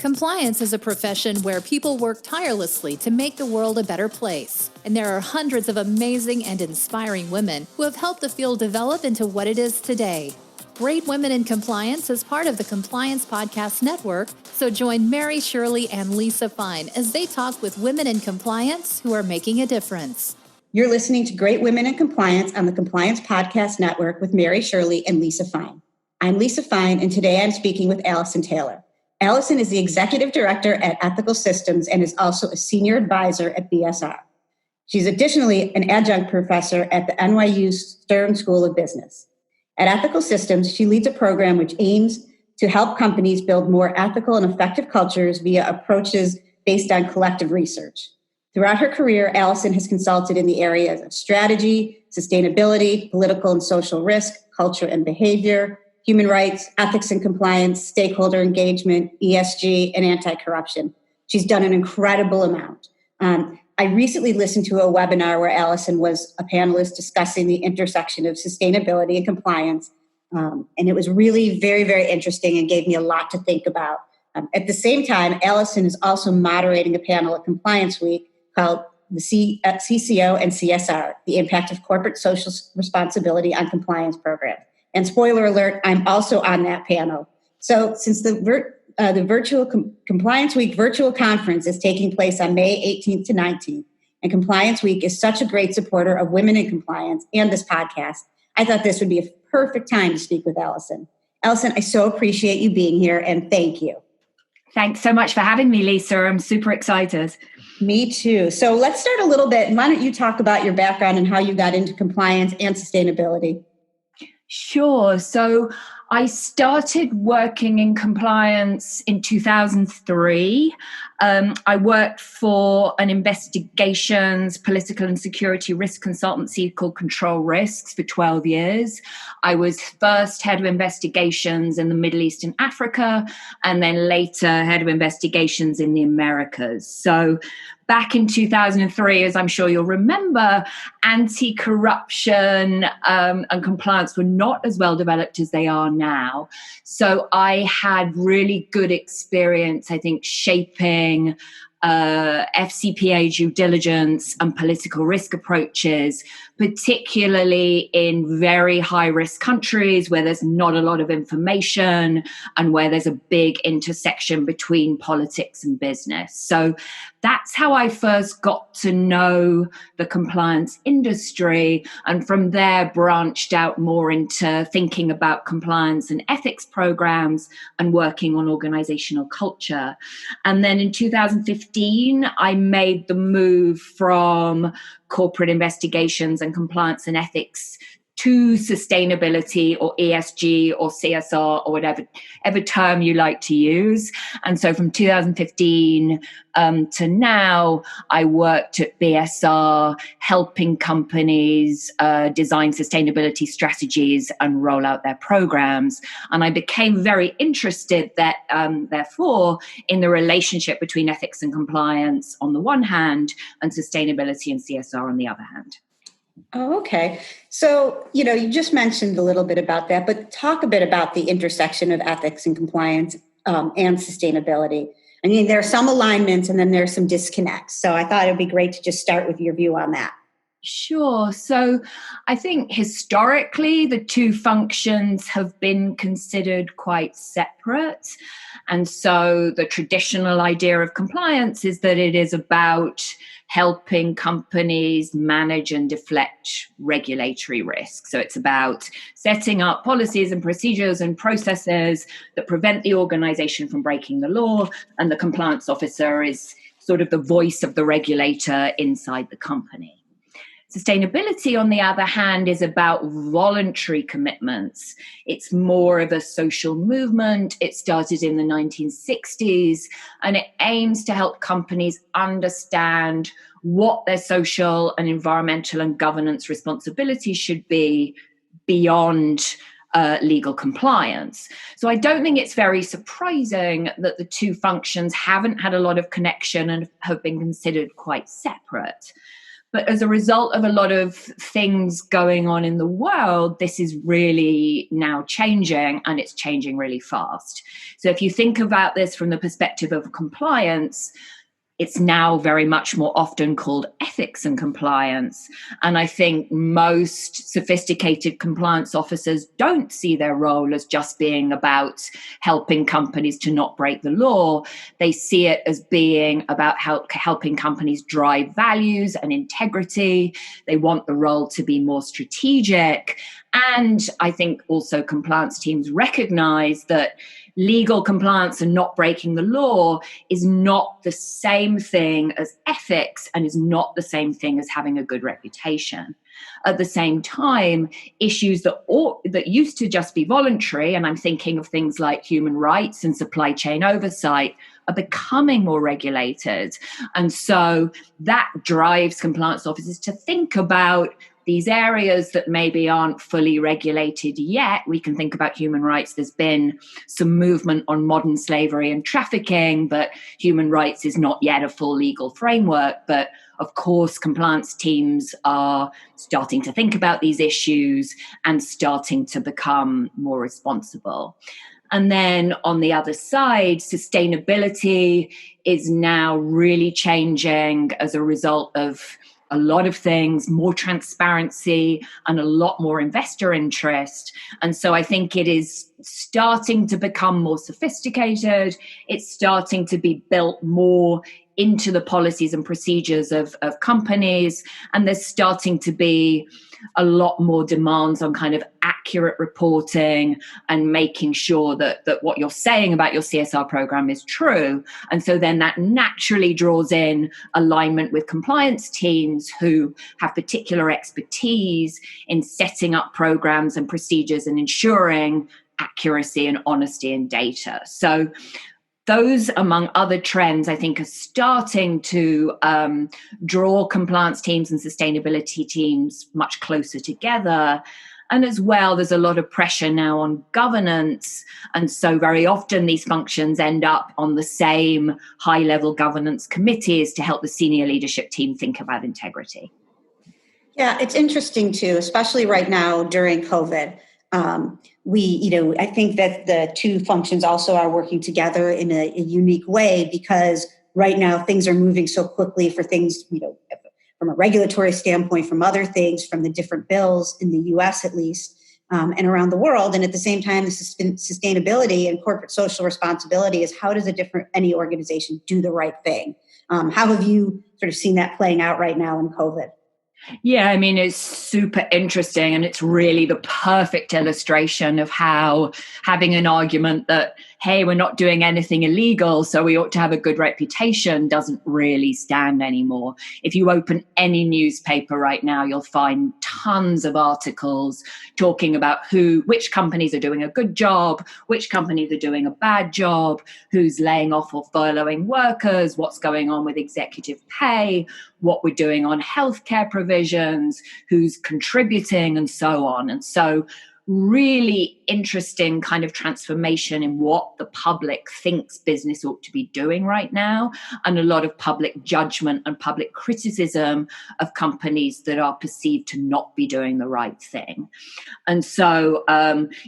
Compliance is a profession where people work tirelessly to make the world a better place. And there are hundreds of amazing and inspiring women who have helped the field develop into what it is today. Great Women in Compliance is part of the Compliance Podcast Network, so join Mary, Shirley, and Lisa Fine as they talk with women in compliance who are making a difference. You're listening to Great Women in Compliance on the Compliance Podcast Network with Mary, Shirley, and Lisa Fine. I'm Lisa Fine, and today I'm speaking with Alison Taylor. Alison is the Executive Director at Ethical Systems and is also a Senior Advisor at BSR. She's additionally an adjunct professor at the NYU Stern School of Business. At Ethical Systems, she leads a program which aims to help companies build more ethical and effective cultures via approaches based on collective research. Throughout her career, Alison has consulted in the areas of strategy, sustainability, political and social risk, culture and behavior, human rights, ethics and compliance, stakeholder engagement, ESG, and anti-corruption. She's done an incredible amount. I recently listened to a webinar where Alison was a panelist discussing the intersection of sustainability and compliance. And it was really very, very interesting and gave me a lot to think about. At the same time, Alison is also moderating a panel at Compliance Week called the CCO and CSR, the Impact of Corporate Social Responsibility on Compliance Programs. And spoiler alert, I'm also on that panel. So since the virtual Compliance Week virtual conference is taking place on May 18th to 19th, and Compliance Week is such a great supporter of women in compliance and this podcast, I thought this would be a perfect time to speak with Alison. Alison, I so appreciate you being here, and thank you. Thanks so much for having me, Lisa. I'm super excited. Me too. So let's start a little bit. Why don't you talk about your background and how you got into compliance and sustainability? Sure. So I started working in compliance in 2003. I worked for an investigations, political and security risk consultancy called Control Risks for 12 years. I was first head of investigations in the Middle East and Africa, and then later head of investigations in the Americas. So back in 2003, as I'm sure you'll remember, anti-corruption and compliance were not as well developed as they are now. So I had really good experience, I think, shaping FCPA due diligence and political risk approaches, particularly in very high-risk countries where there's not a lot of information and where there's a big intersection between politics and business. So that's how I first got to know the compliance industry, and from there branched out more into thinking about compliance and ethics programs and working on organizational culture. And then in 2015, I made the move from corporate investigations and compliance and ethics to sustainability or ESG or CSR or whatever term you like to use. And so from 2015 to now, I worked at BSR helping companies design sustainability strategies and roll out their programs. And I became very interested therefore in the relationship between ethics and compliance on the one hand and sustainability and CSR on the other hand. Oh, okay. So, you just mentioned a little bit about that, but talk a bit about the intersection of ethics and compliance and sustainability. I mean, there are some alignments and then there are some disconnects. So I thought it'd be great to just start with your view on that. Sure. So I think historically, the two functions have been considered quite separate. And so the traditional idea of compliance is that it is about helping companies manage and deflect regulatory risk. So it's about setting up policies and procedures and processes that prevent the organization from breaking the law. And the compliance officer is sort of the voice of the regulator inside the company. Sustainability, on the other hand, is about voluntary commitments. It's more of a social movement. It started in the 1960s, and it aims to help companies understand what their social and environmental and governance responsibilities should be beyond legal compliance. So I don't think it's very surprising that the two functions haven't had a lot of connection and have been considered quite separate. But as a result of a lot of things going on in the world, this is really now changing, and it's changing really fast. So if you think about this from the perspective of compliance, it's now very much more often called ethics and compliance. And I think most sophisticated compliance officers don't see their role as just being about helping companies to not break the law. They see it as being about helping companies drive values and integrity. They want the role to be more strategic. And I think also compliance teams recognize that legal compliance and not breaking the law is not the same thing as ethics and is not the same thing as having a good reputation. At the same time, issues that used to just be voluntary, and I'm thinking of things like human rights and supply chain oversight, are becoming more regulated. And so that drives compliance officers to think about these areas that maybe aren't fully regulated yet. We can think about human rights. There's been some movement on modern slavery and trafficking, but human rights is not yet a full legal framework. But of course, compliance teams are starting to think about these issues and starting to become more responsible. And then on the other side, sustainability is now really changing as a result of a lot of things, more transparency and a lot more investor interest. And so I think it is starting to become more sophisticated. It's starting to be built more into the policies and procedures of companies. And there's starting to be a lot more demands on kind of accurate reporting and making sure that what you're saying about your CSR program is true. And so then that naturally draws in alignment with compliance teams who have particular expertise in setting up programs and procedures and ensuring accuracy and honesty in data. So those, among other trends, I think are starting to draw compliance teams and sustainability teams much closer together. And as well, there's a lot of pressure now on governance. And so very often these functions end up on the same high-level governance committees to help the senior leadership team think about integrity. Yeah, it's interesting too, especially right now during COVID. I think that the two functions also are working together in a unique way, because right now things are moving so quickly for things, from a regulatory standpoint, from other things, from the different bills in the US at least, and around the world. And at the same time, the sustainability and corporate social responsibility is, how does any organization do the right thing? How have you sort of seen that playing out right now in COVID? Yeah, I mean, it's super interesting, and it's really the perfect illustration of how having an argument that, hey, we're not doing anything illegal, so we ought to have a good reputation, doesn't really stand anymore. If you open any newspaper right now, you'll find tons of articles talking about which companies are doing a good job, which companies are doing a bad job, who's laying off or furloughing workers, what's going on with executive pay, what we're doing on healthcare provisions, who's contributing, and so on. And so really interesting kind of transformation in what the public thinks business ought to be doing right now, and a lot of public judgment and public criticism of companies that are perceived to not be doing the right thing. And so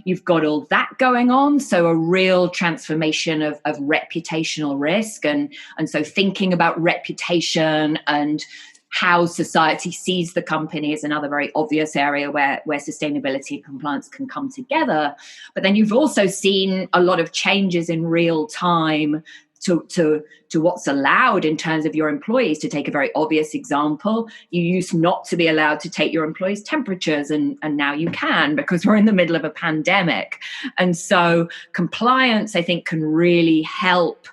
you've got all that going on. So a real transformation of reputational risk. And so thinking about reputation and how society sees the company is another very obvious area where sustainability and compliance can come together. But then you've also seen a lot of changes in real time to what's allowed in terms of your employees. To take a very obvious example, you used not to be allowed to take your employees' temperatures, and now you can, because we're in the middle of a pandemic. And so compliance, I think, can really help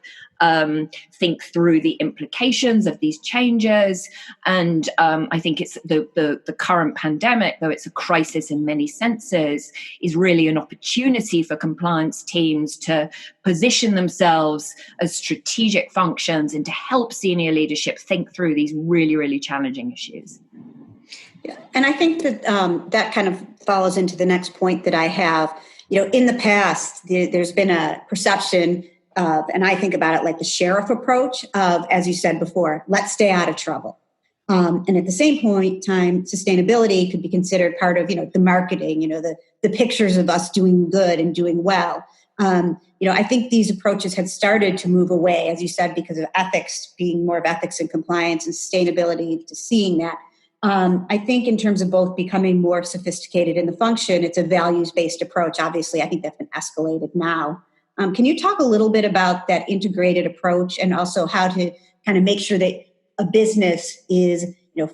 think through the implications of these changes. And I think it's the current pandemic, though it's a crisis in many senses, is really an opportunity for compliance teams to position themselves as strategic functions and to help senior leadership think through these really, really challenging issues. Yeah. And I think that that kind of follows into the next point that I have. In the past, there's been a perception and I think about it like the sheriff approach of, as you said before, let's stay out of trouble. And at the same point in time, sustainability could be considered part of, the marketing, the pictures of us doing good and doing well. I think these approaches had started to move away, as you said, because of ethics being more of ethics and compliance and sustainability to seeing that. I think in terms of both becoming more sophisticated in the function, it's a values-based approach. Obviously, I think that's been escalated now. Can you talk a little bit about that integrated approach and also how to kind of make sure that a business is,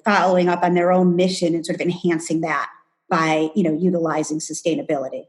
following up on their own mission and sort of enhancing that by, utilizing sustainability?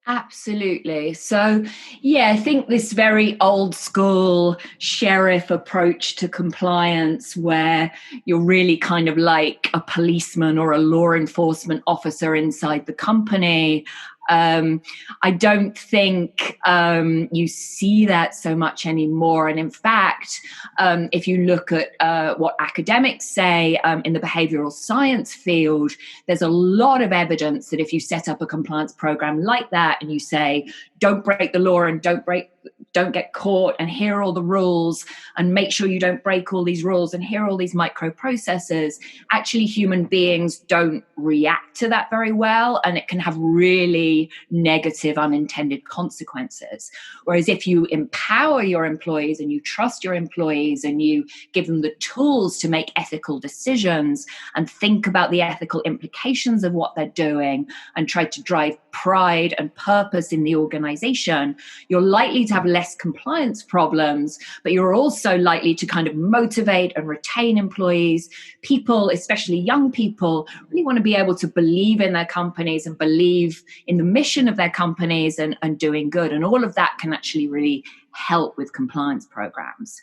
Absolutely. So, I think this very old school sheriff approach to compliance, where you're really kind of like a policeman or a law enforcement officer inside the company. I don't think you see that so much anymore. And in fact, if you look at what academics say in the behavioral science field, there's a lot of evidence that if you set up a compliance program like that and you say, don't break the law and don't get caught, and here are all the rules, and make sure you don't break all these rules, and here are all these microprocesses, actually human beings don't react to that very well, and it can have really negative unintended consequences. Whereas if you empower your employees and you trust your employees and you give them the tools to make ethical decisions and think about the ethical implications of what they're doing and try to drive pride and purpose in the organization, you're likely to have less compliance problems, but you're also likely to kind of motivate and retain employees. People, especially young people, really want to be able to believe in their companies and believe in the mission of their companies and doing good. And all of that can actually really help with compliance programs.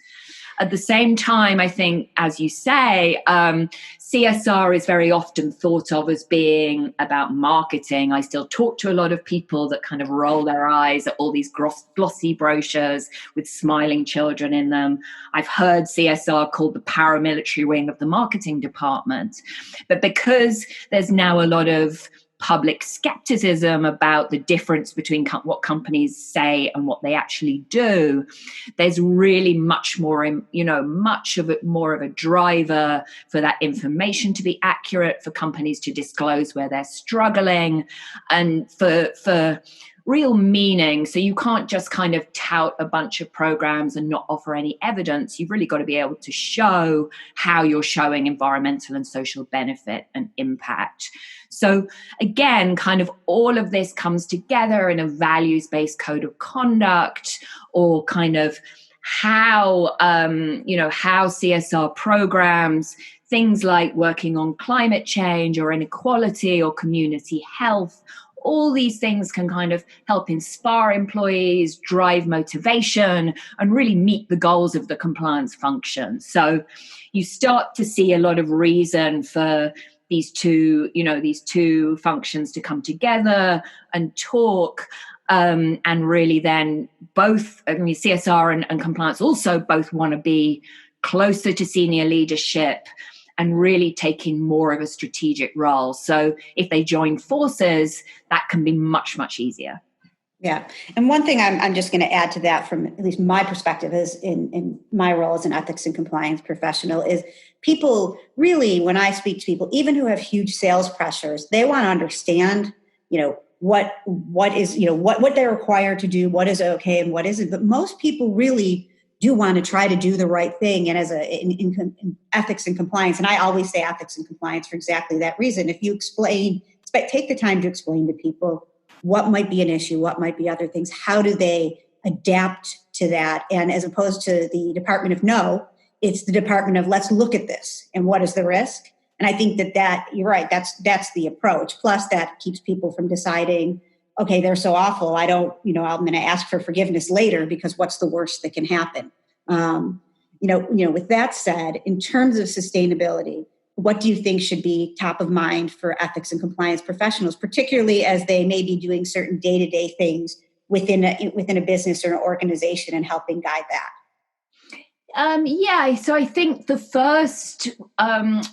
At the same time, I think, as you say, CSR is very often thought of as being about marketing. I still talk to a lot of people that kind of roll their eyes at all these glossy brochures with smiling children in them. I've heard CSR called the paramilitary wing of the marketing department. But because there's now a lot of public skepticism about the difference between what companies say and what they actually do, there's really much more, much of it more of a driver for that information to be accurate, for companies to disclose where they're struggling, and for real meaning. So you can't just kind of tout a bunch of programs and not offer any evidence. You've really got to be able to show how you're showing environmental and social benefit and impact. So again, kind of all of this comes together in a values-based code of conduct, or kind of how CSR programs, things like working on climate change or inequality or community health, all these things can kind of help inspire employees, drive motivation, and really meet the goals of the compliance function. So you start to see a lot of reason for these two functions to come together and talk. And really then both, CSR and compliance also both want to be closer to senior leadership and really taking more of a strategic role. So if they join forces, that can be much, much easier. Yeah. And one thing I'm just going to add to that from at least my perspective is in my role as an ethics and compliance professional is people really, when I speak to people, even who have huge sales pressures, they want to understand, what is, what they're required to do, what is okay and what isn't. But most people really do want to try to do the right thing. And as in ethics and compliance, and I always say ethics and compliance for exactly that reason. If you take the time to explain to people what might be an issue, what might be other things, how do they adapt to that? And as opposed to the Department of No, it's the Department of let's look at this and what is the risk? And I think that you're right, that's the approach. Plus that keeps people from deciding, okay, they're so awful. I'm going to ask for forgiveness later because what's the worst that can happen? With that said, in terms of sustainability, what do you think should be top of mind for ethics and compliance professionals, particularly as they may be doing certain day-to-day things within a business or an organization and helping guide that? So I think the first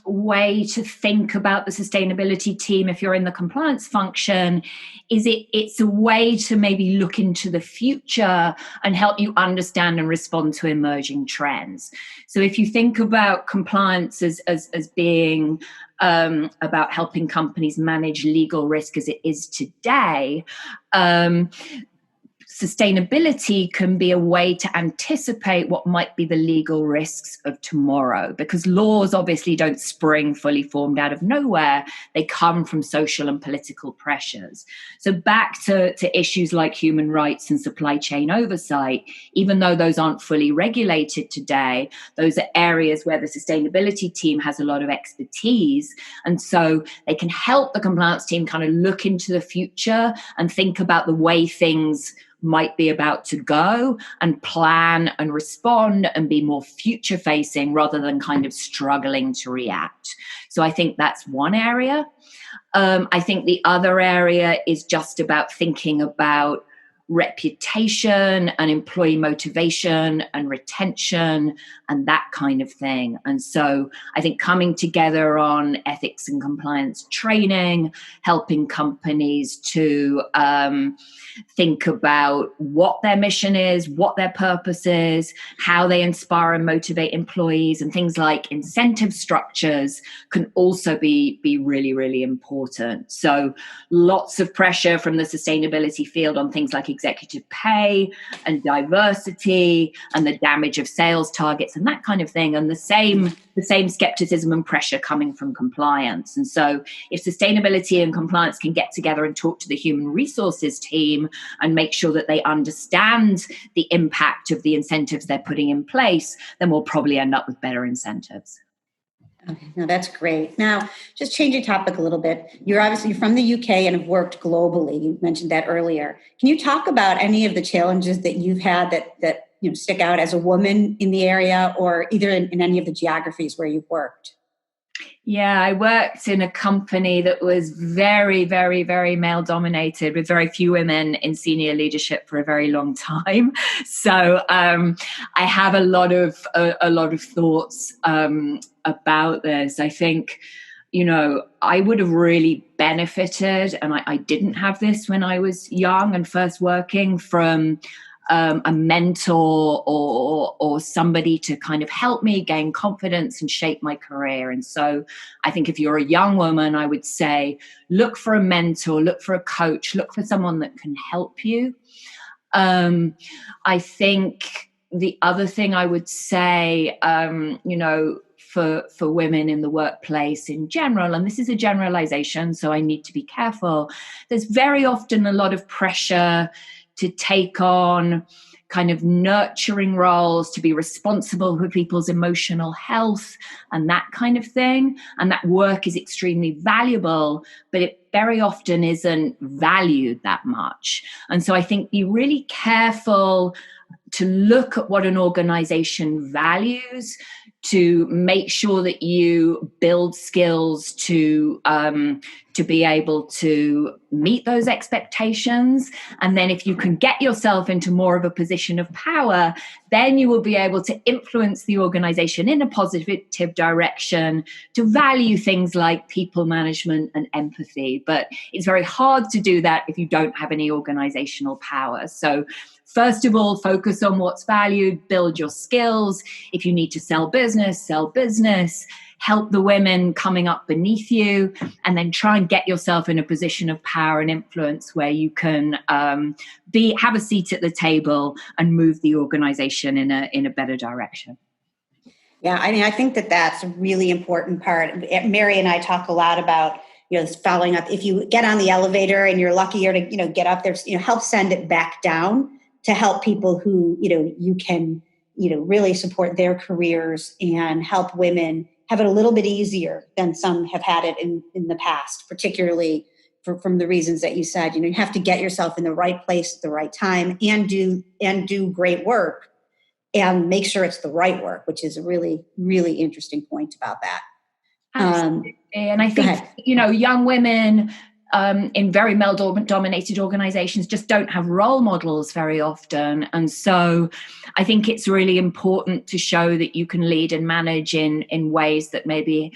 way to think about the sustainability team, if you're in the compliance function, is it's a way to maybe look into the future and help you understand and respond to emerging trends. So if you think about compliance as being about helping companies manage legal risk as it is today, sustainability can be a way to anticipate what might be the legal risks of tomorrow, because laws obviously don't spring fully formed out of nowhere. They come from social and political pressures. So back to issues like human rights and supply chain oversight, even though those aren't fully regulated today, those are areas where the sustainability team has a lot of expertise. And so they can help the compliance team kind of look into the future and think about the way things might be about to go and plan and respond and be more future facing rather than kind of struggling to react. So I think that's one area. I think the other area is just about thinking about reputation and employee motivation and retention and that kind of thing. And so I think coming together on ethics and compliance training, helping companies to think about what their mission is, what their purpose is, how they inspire and motivate employees, and things like incentive structures can also be really, really important. So lots of pressure from the sustainability field on things like executive pay and diversity and the damage of sales targets and that kind of thing. And the same skepticism and pressure coming from compliance. And so if sustainability and compliance can get together and talk to the human resources team and make sure that they understand the impact of the incentives they're putting in place, then we'll probably end up with better incentives. Okay, no, that's great. Now, just changing topic a little bit. You're obviously from the UK and have worked globally. You mentioned that earlier. Can you talk about any of the challenges that you've had that stick out as a woman in the area, or either in any of the geographies where you've worked? Yeah, I worked in a company that was very, very, very male dominated, with very few women in senior leadership for a very long time. So I have a lot of thoughts about this. I think, I would have really benefited, and I didn't have this when I was young and first working, from a mentor or somebody to kind of help me gain confidence and shape my career. And so I think if you're a young woman, I would say, look for a mentor, look for a coach, look for someone that can help you. I think the other thing I would say, for women in the workplace in general, and this is a generalization, so I need to be careful, there's very often a lot of pressure to take on kind of nurturing roles, to be responsible for people's emotional health and that kind of thing. And that work is extremely valuable, but it very often isn't valued that much. And so I think be really careful to look at what an organization values, to make sure that you build skills to be able to meet those expectations. And then if you can get yourself into more of a position of power, then you will be able to influence the organization in a positive direction, to value things like people management and empathy. But it's very hard to do that if you don't have any organizational power. So first of all, focus on what's valued, build your skills. If you need to sell business, help the women coming up beneath you, and then try and get yourself in a position of power and influence where you can have a seat at the table and move the organization in a better direction. Yeah, I mean, I think that's a really important part. Mary and I talk a lot about, following up. If you get on the elevator and you're luckier to, get up there, help send it back down to help people who, you can, really support their careers and help women have it a little bit easier than some have had it in the past, particularly from the reasons that you said. You have to get yourself in the right place at the right time and do great work and make sure it's the right work, which is a really, really interesting point about that. Absolutely. And I think, young women in very male-dominated organizations just don't have role models very often. And so I think it's really important to show that you can lead and manage in ways that maybe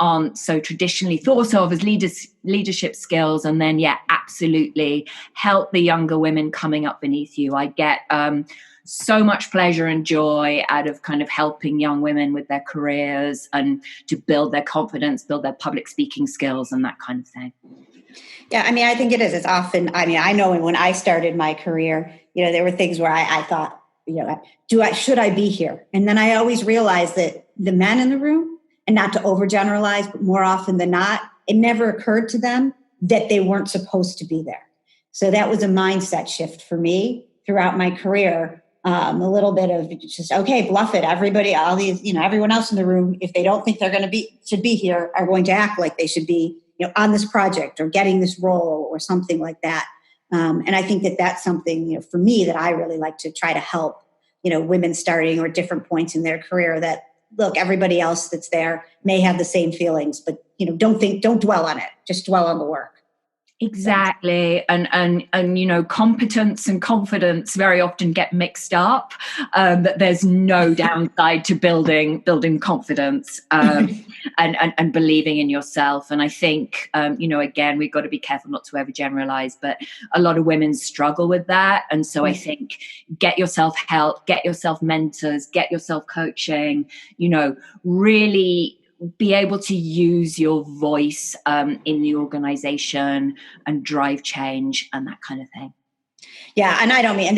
aren't so traditionally thought of as leadership skills, and then absolutely help the younger women coming up beneath you. I get so much pleasure and joy out of kind of helping young women with their careers and to build their confidence, build their public speaking skills and that kind of thing. Yeah, I mean, I think it is. It's often, I mean, I know when I started my career, there were things where I thought, should I be here? And then I always realized that the men in the room, and not to overgeneralize, but more often than not, it never occurred to them that they weren't supposed to be there. So that was a mindset shift for me throughout my career. A little bit of just, okay, bluff it. Everybody, all these, everyone else in the room, if they don't think they're going to should be here, are going to act like they should be, on this project or getting this role or something like that. And I think that that's something, for me, that I really like to try to help, women starting or different points in their career, that look, everybody else that's there may have the same feelings, but don't dwell on it. Just dwell on the work. Exactly. And competence and confidence very often get mixed up. That there's no downside to building confidence and believing in yourself. And I think, again, we've got to be careful not to ever generalize, but a lot of women struggle with that. And so I think get yourself help, get yourself mentors, get yourself coaching, really be able to use your voice in the organization and drive change and that kind of thing. Yeah, and I don't mean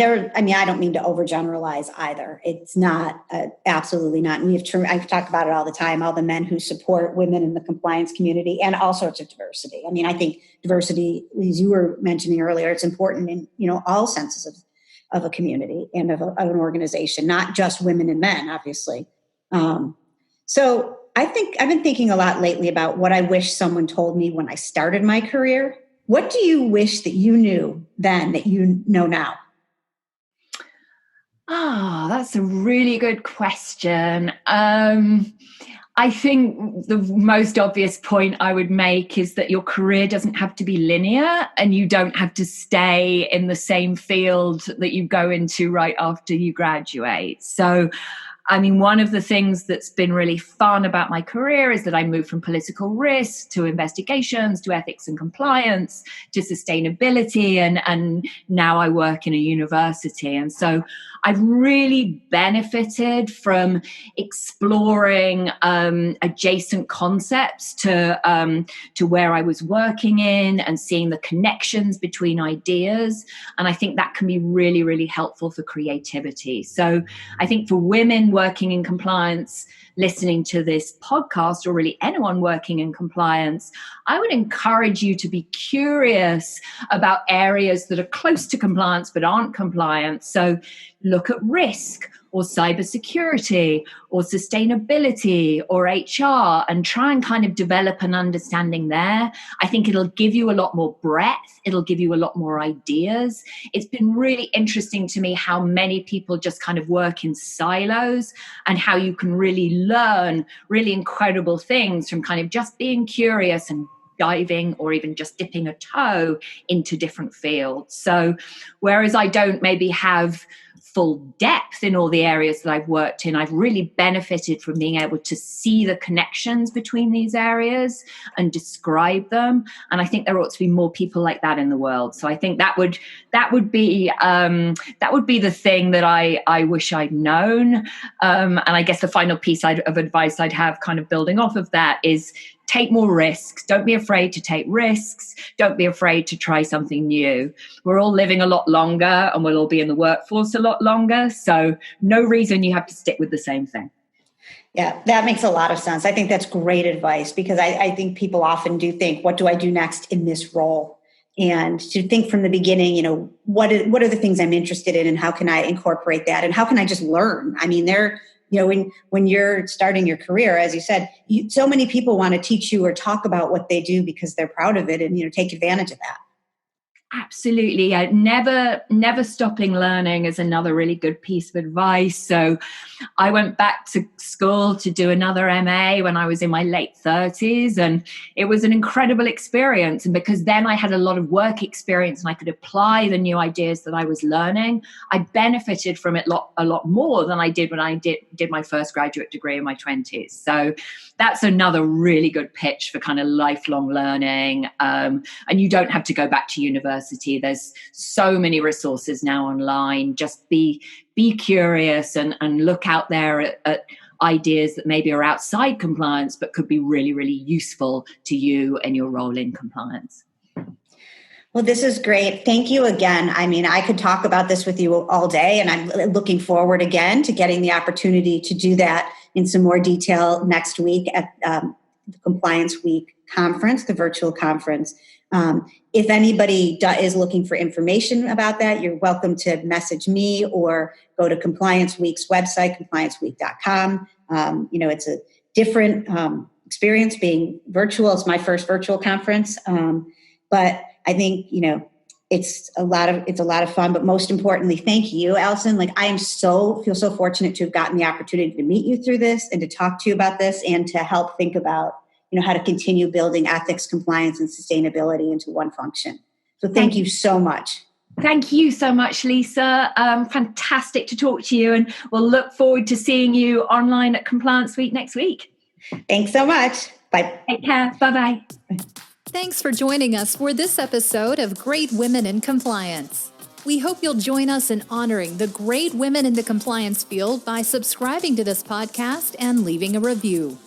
to overgeneralize either. It's not, absolutely not. And I've talked about it all the time, all the men who support women in the compliance community and all sorts of diversity. I mean, I think diversity, as you were mentioning earlier, it's important in, all senses of a community and of an organization, not just women and men, obviously. So I think I've been thinking a lot lately about what I wish someone told me when I started my career. What do you wish that you knew then that you know now? That's a really good question. I think the most obvious point I would make is that your career doesn't have to be linear and you don't have to stay in the same field that you go into right after you graduate. So I mean, one of the things that's been really fun about my career is that I moved from political risk to investigations, to ethics and compliance, to sustainability, and now I work in a university. And so I've really benefited from exploring adjacent concepts to where I was working in and seeing the connections between ideas. And I think that can be really, really helpful for creativity. So I think for women working in compliance, listening to this podcast, or really anyone working in compliance, I would encourage you to be curious about areas that are close to compliance but aren't compliant. So look at risk or cybersecurity or sustainability or HR and try and kind of develop an understanding there. I think it'll give you a lot more breadth. It'll give you a lot more ideas. It's been really interesting to me how many people just kind of work in silos and how you can really learn really incredible things from kind of just being curious and diving or even just dipping a toe into different fields. So whereas I don't maybe have full depth in all the areas that I've worked in, I've really benefited from being able to see the connections between these areas and describe them. And I think there ought to be more people like that in the world. So I think that would be the thing that I wish I'd known. And I guess the final piece of advice I'd have, kind of building off of that, is take more risks. Don't be afraid to take risks. Don't be afraid to try something new. We're all living a lot longer and we'll all be in the workforce a lot longer. So no reason you have to stick with the same thing. Yeah, that makes a lot of sense. I think that's great advice, because I think people often do think, what do I do next in this role? And to think from the beginning, what are the things I'm interested in and how can I incorporate that? And how can I just learn? I mean, when you're starting your career, as you said, so many people want to teach you or talk about what they do because they're proud of it and, take advantage of that. Absolutely. Never stopping learning is another really good piece of advice. So I went back to school to do another MA when I was in my late 30s, and it was an incredible experience. And because then I had a lot of work experience and I could apply the new ideas that I was learning, I benefited from it a lot more than I did when I did my first graduate degree in my 20s. So that's another really good pitch for kind of lifelong learning. And you don't have to go back to university. There's so many resources now online. Just be curious and look out there at ideas that maybe are outside compliance, but could be really, really useful to you and your role in compliance. Well, this is great. Thank you again. I mean, I could talk about this with you all day, and I'm looking forward again to getting the opportunity to do that in some more detail next week at the Compliance Week conference, the virtual conference. If anybody is looking for information about that, you're welcome to message me or go to Compliance Week's website, complianceweek.com. It's a different experience being virtual. It's my first virtual conference. But I think, it's a lot of fun, but most importantly, thank you, Alison. Like, I feel so fortunate to have gotten the opportunity to meet you through this and to talk to you about this and to help think about, how to continue building ethics, compliance, and sustainability into one function. So thank you so much. Thank you so much, Lisa. Fantastic to talk to you, and we'll look forward to seeing you online at Compliance Week next week. Thanks so much. Bye. Take care. Bye-bye. Thanks for joining us for this episode of Great Women in Compliance. We hope you'll join us in honoring the great women in the compliance field by subscribing to this podcast and leaving a review.